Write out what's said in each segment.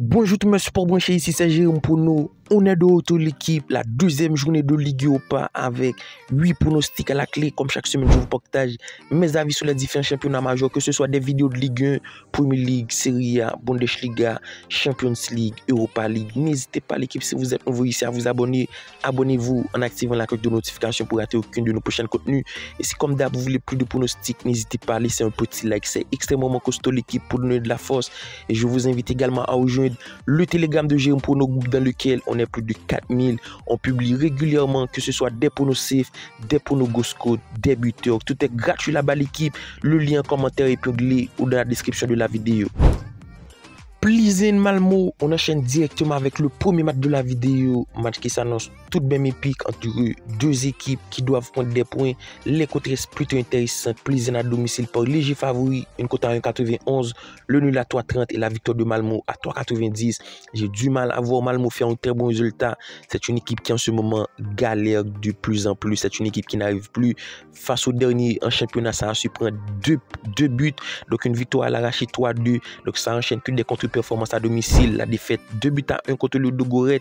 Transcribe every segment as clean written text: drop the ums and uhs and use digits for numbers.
Bonjour tout le monde, support branché ici, c'est Jérôme pour nous. On est de retour l'équipe, la deuxième journée de Ligue Europa avec 8 pronostics à la clé. Comme chaque semaine, je vous partage mes avis sur les différents championnats majeurs, que ce soit des vidéos de Ligue 1, Premier League, Serie A, Bundesliga, Champions League, Europa League. N'hésitez pas l'équipe, si vous êtes nouveau ici, à vous abonner. Abonnez-vous en activant la cloche de notification pour rater aucun de nos prochains contenus. Et si comme d'hab, vous voulez plus de pronostics, n'hésitez pas à laisser un petit like. C'est extrêmement costaud l'équipe pour donner de la force. Et je vous invite également à rejoindre le Telegram de Jérôme pour nos groupes dans lequel on est plus de 4000. On publie régulièrement, que ce soit des pronos safe, des pronos ghost code, des buteurs. Tout est gratuit là-bas l'équipe. Le lien en commentaire épinglé ou dans la description de la vidéo. Plizen Malmo, on enchaîne directement avec le premier match de la vidéo, match qui s'annonce tout de même épique entre deux équipes qui doivent prendre des points. Les côtes restent plutôt intéressantes. Plizen à domicile par léger favori, une cote à 1,91, le nul à 3,30 et la victoire de Malmo à 3,90. J'ai du mal à voir Malmo faire un très bon résultat. C'est une équipe qui en ce moment galère de plus en plus. C'est une équipe qui n'arrive plus. Face au dernier en championnat, ça a su prendre deux buts. Donc une victoire à l'arraché 3-2. Donc ça enchaîne que des contre-performances à domicile. La défaite 2 buts à 1 contre le Ludogorets.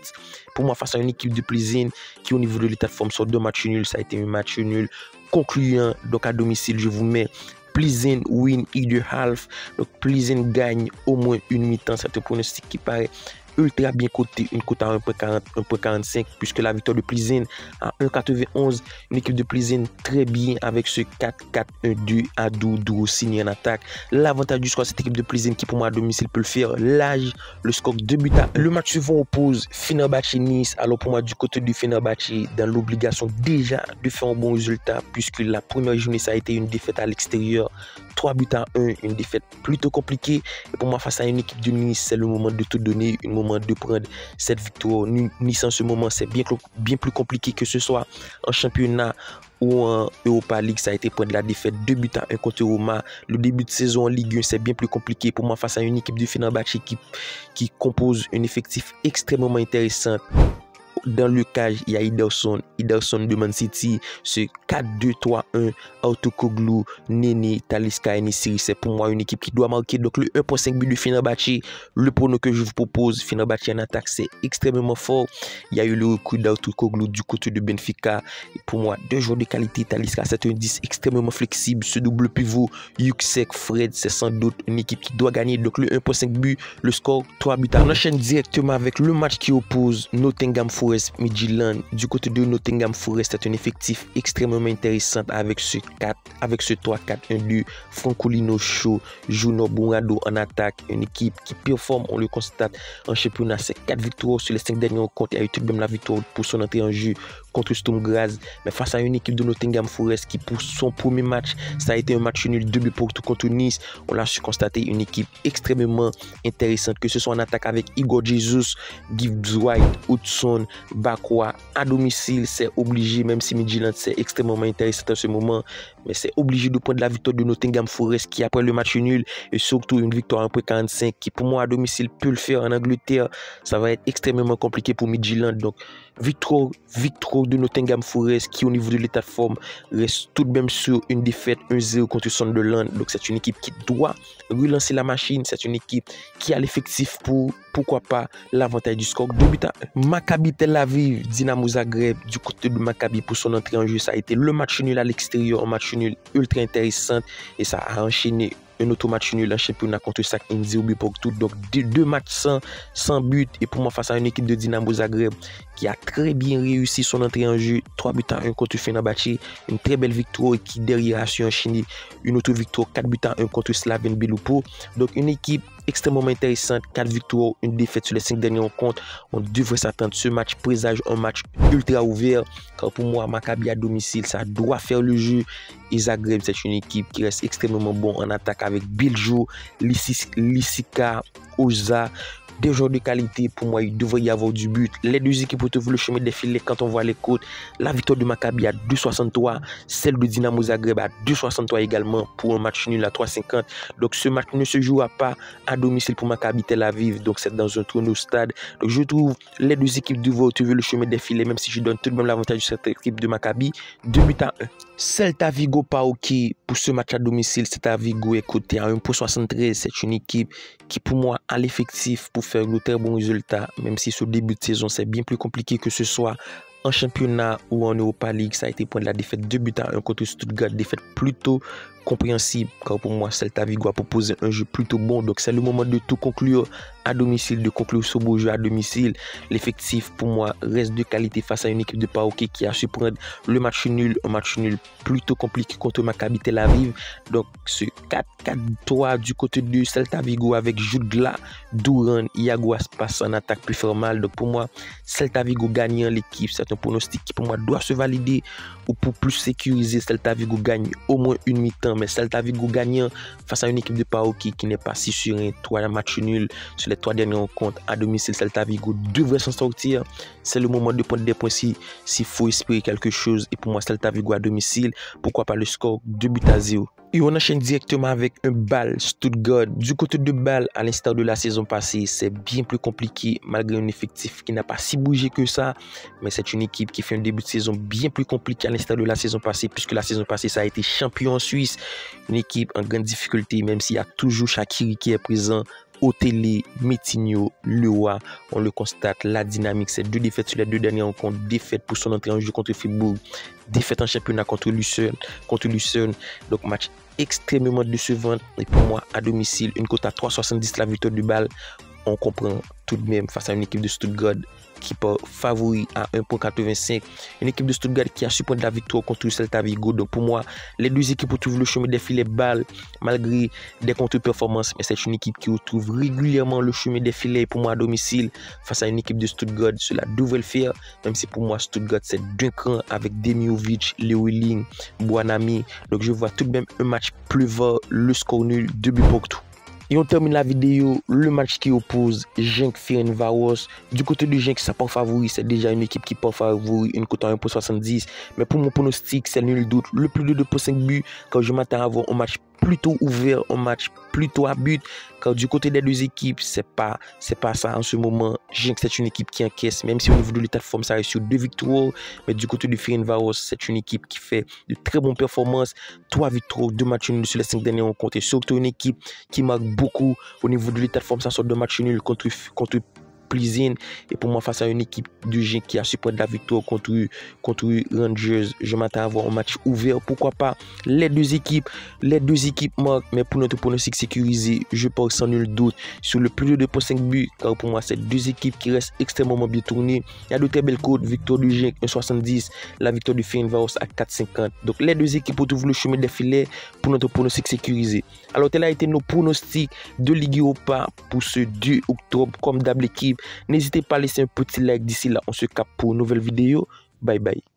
Pour moi, face à une équipe de Plizen qui au niveau de l'état de forme sont 2 matchs nuls. Ça a été un match nul concluant. Donc à domicile, je vous mets Plizen win either half. Donc Plizen gagne au moins une mi-temps. C'est un pronostic qui paraît ultra bien coté, une cote à 1,40, 1,45, puisque la victoire de Plizen à 1,91, une équipe de Plizen très bien avec ce 4-4-1-2 à Doudou signé en attaque. L'avantage du score, cette équipe de Plizen qui pour moi à domicile peut le faire. L'âge, le score 2 buts à 1. Le match suivant oppose Fenerbahçe Nice. Alors pour moi du côté du Fenerbahçe, dans l'obligation déjà de faire un bon résultat, puisque la première journée ça a été une défaite à l'extérieur. 3 buts à 1, une défaite plutôt compliquée. Et pour moi, face à une équipe de Nice, c'est le moment de tout donner, un moment de prendre cette victoire. Nice en ce moment, c'est bien plus compliqué, que ce soit en championnat ou en Europa League. Ça a été prendre la défaite 2 buts à 1 contre Roma. Le début de saison en Ligue 1, c'est bien plus compliqué. Pour moi, face à une équipe de Fenerbahçe qui compose un effectif extrêmement intéressant. Dans le cage, il y a Ederson de Man City, ce 4-2-3-1, Autokoglu, Nene, Talisca et Nessiri. C'est pour moi une équipe qui doit marquer. Donc le 1,5 but de Fenerbahçe, le prono que je vous propose, Fenerbahçe en attaque, c'est extrêmement fort. Il y a eu le recrue d'Autokoglu du côté de Benfica. Et pour moi, 2 joueurs de qualité. Talisca, c'est un 10 extrêmement flexible. Ce double pivot, Yüksek, Fred, c'est sans doute une équipe qui doit gagner. Donc le 1,5 but, le score 3 buts. On enchaîne directement avec le match qui oppose Nottingham Forest Midtjylland. Du côté de Nottingham Forest, c'est un effectif extrêmement intéressant avec ce 3-4-1-2. Francolino Show, Juno Bourado en attaque. Une équipe qui performe, on le constate en championnat. C'est 4 victoires sur les 5 derniers rencontres. Il y a eu tout de même la victoire pour son entrée en jeu contre Sturm Graz. Mais face à une équipe de Nottingham Forest qui, pour son premier match, ça a été un match nul, 2 buts contre Nice. On l'a su constater une équipe extrêmement intéressante, que ce soit en attaque avec Igor Jesus, Gibbs White, Hudson, Bakwa. À domicile, c'est obligé, même si Midtjylland c'est extrêmement intéressant en ce moment, mais c'est obligé de prendre la victoire de Nottingham Forest qui, après le match nul, et surtout une victoire à 1,45 qui pour moi à domicile peut le faire. En Angleterre, ça va être extrêmement compliqué pour Midtjylland. Donc victoire de Nottingham Forest qui au niveau de l'état de forme reste tout de même sur une défaite 1-0 contre Sunderland. Donc c'est une équipe qui doit relancer la machine. C'est une équipe qui a l'effectif pour, pourquoi pas, l'avantage du score 2 buts à 1. Maccabi Tel Aviv, Dinamo Zagreb. Du côté de Maccabi pour son entrée en jeu, ça a été le match nul à l'extérieur, un match nul ultra intéressant et ça a enchaîné un autre match nul en championnat contre Sak Inzi au but pour tout. Donc 2 matchs sans but. Et pour moi, face à une équipe de Dinamo Zagreb qui a très bien réussi son entrée en jeu, 3 buts à 1 contre Fenerbahçe, une très belle victoire et qui derrière a su enchaîner une autre victoire, 4 buts à 1 contre Slaven Belupo. Donc une équipe extrêmement intéressante, 4 victoires, une défaite sur les 5 derniers rencontres. On devrait s'attendre, ce match présage un match ultra ouvert, car pour moi Maccabi à domicile, ça doit faire le jeu. Et Zagreb, c'est une équipe qui reste extrêmement bon en attaque avec Biljo, Lissika, Oza. Des joueurs de qualité, pour moi, il devrait y avoir du but. Les deux équipes retrouvent le chemin des filets quand on voit les côtes. La victoire de Maccabi à 2,63, celle de Dinamo Zagreb à 2,63 également pour un match nul à 3,50. Donc ce match ne se jouera pas à domicile pour Maccabi Tel Aviv. Donc c'est dans un tournoi stade. Donc je trouve les deux équipes devraient retrouver le chemin des filets, même si je donne tout de même l'avantage de cette équipe de Maccabi. 2 buts à 1. Celta Vigo Paok pour ce match à domicile. Celta Vigo est coté à 1,73. C'est une équipe qui pour moi a l'effectif pour faire de très bons résultats, même si ce début de saison c'est bien plus compliqué que ce soit en championnat ou en Europa League. Ça a été point de la défaite 2-1 contre Stuttgart, défaite plutôt compréhensible, car pour moi Celta Vigo a proposé un jeu plutôt bon, donc c'est le moment de tout conclure à domicile, de conclure ce beau jeu à domicile. L'effectif pour moi reste de qualité face à une équipe de PAOK qui a su prendre le match nul, un match nul plutôt compliqué contre Maccabi Tel Aviv. Donc ce 4-4-3 du côté de Celta Vigo avec Jutgla, Duran, Iago Aspas en attaque plus formale. Donc pour moi Celta Vigo gagnant l'équipe, c'est un pronostic qui pour moi doit se valider, ou pour plus sécuriser Celta Vigo gagne au moins une mi-temps, mais Celta Vigo gagnant face à une équipe de PAOK qui n'est pas si sur un 3 match nul sur les 3 dernières rencontres à domicile. Celta Vigo devrait s'en sortir. C'est le moment de prendre des points s'il faut espérer quelque chose. Et pour moi, Celta Vigo à domicile, pourquoi pas le score 2-0. Et on enchaîne directement avec un Bâle Stuttgart. Du côté de Bâle, à l'instar de la saison passée, c'est bien plus compliqué malgré un effectif qui n'a pas si bougé que ça. Mais c'est une équipe qui fait un début de saison bien plus compliqué à l'instar de la saison passée, puisque la saison passée, ça a été champion en Suisse. Une équipe en grande difficulté, même s'il y a toujours Shaqiri qui est présent. Otélé, Metinho, Lewa, on le constate, la dynamique, c'est 2 défaites sur les 2 dernières rencontres, défaite pour son entrée en jeu contre Fribourg, défaite en championnat contre Lucerne, donc match extrêmement décevant. Et pour moi, à domicile, une cote à 3,70 la victoire du Bâle, on comprend tout de même face à une équipe de Stuttgart qui peut favori à 1,85. Une équipe de Stuttgart qui a su prendre la victoire contre Celta Vigo. Donc pour moi, les deux équipes retrouvent le chemin des filets Bâle malgré des contre-performances. Mais c'est une équipe qui retrouve régulièrement le chemin des filets. Pour moi, à domicile, face à une équipe de Stuttgart, cela devrait le faire. Même si pour moi, Stuttgart, c'est d'un cran avec Demiovic, Lewelling, Buonami. Donc je vois tout de même un match pleuvant, le score nul, 2 buts pour tout. Et on termine la vidéo, le match qui oppose Genk Ferencváros. Du côté de Genk, ça part favori, c'est déjà une équipe qui part favori, une cote à 1,70. Mais pour mon pronostic, c'est nul doute, le plus de 2,5 buts, quand je m'attends à avoir un match plutôt ouvert, un match plutôt à but. Car du côté des deux équipes, c'est pas ça en ce moment. Genk, c'est une équipe qui encaisse, même si au niveau de l'état de forme, ça reste sur 2 victoires. Mais du côté de Ferencváros, c'est une équipe qui fait de très bonnes performances. 3 victoires, 2 matchs nuls sur les 5 dernières rencontres. Et surtout une équipe qui marque beaucoup au niveau de l'état de forme. Ça sort de matchs nuls contre Plzeň. Et pour moi, face à une équipe de Genk qui a su prendre la victoire contre Rangers, je m'attends à avoir un match ouvert. Pourquoi pas les deux équipes marquent, mais pour notre pronostic sécurisé, je pars sans nul doute sur le plus de 2,5 buts, car pour moi, c'est 2 équipes qui restent extrêmement bien tournées. Il y a de très belles cotes, victoire de Genk 1,70, la victoire du Ferencváros à 4,50. Donc les deux équipes retrouvent le chemin des filets pour notre pronostic sécurisé. Alors tel a été nos pronostics de Ligue Europa pour ce 2 octobre. Comme d'hab l'équipe, n'hésitez pas à laisser un petit like d'ici là. On se capte pour une nouvelle vidéo. Bye bye.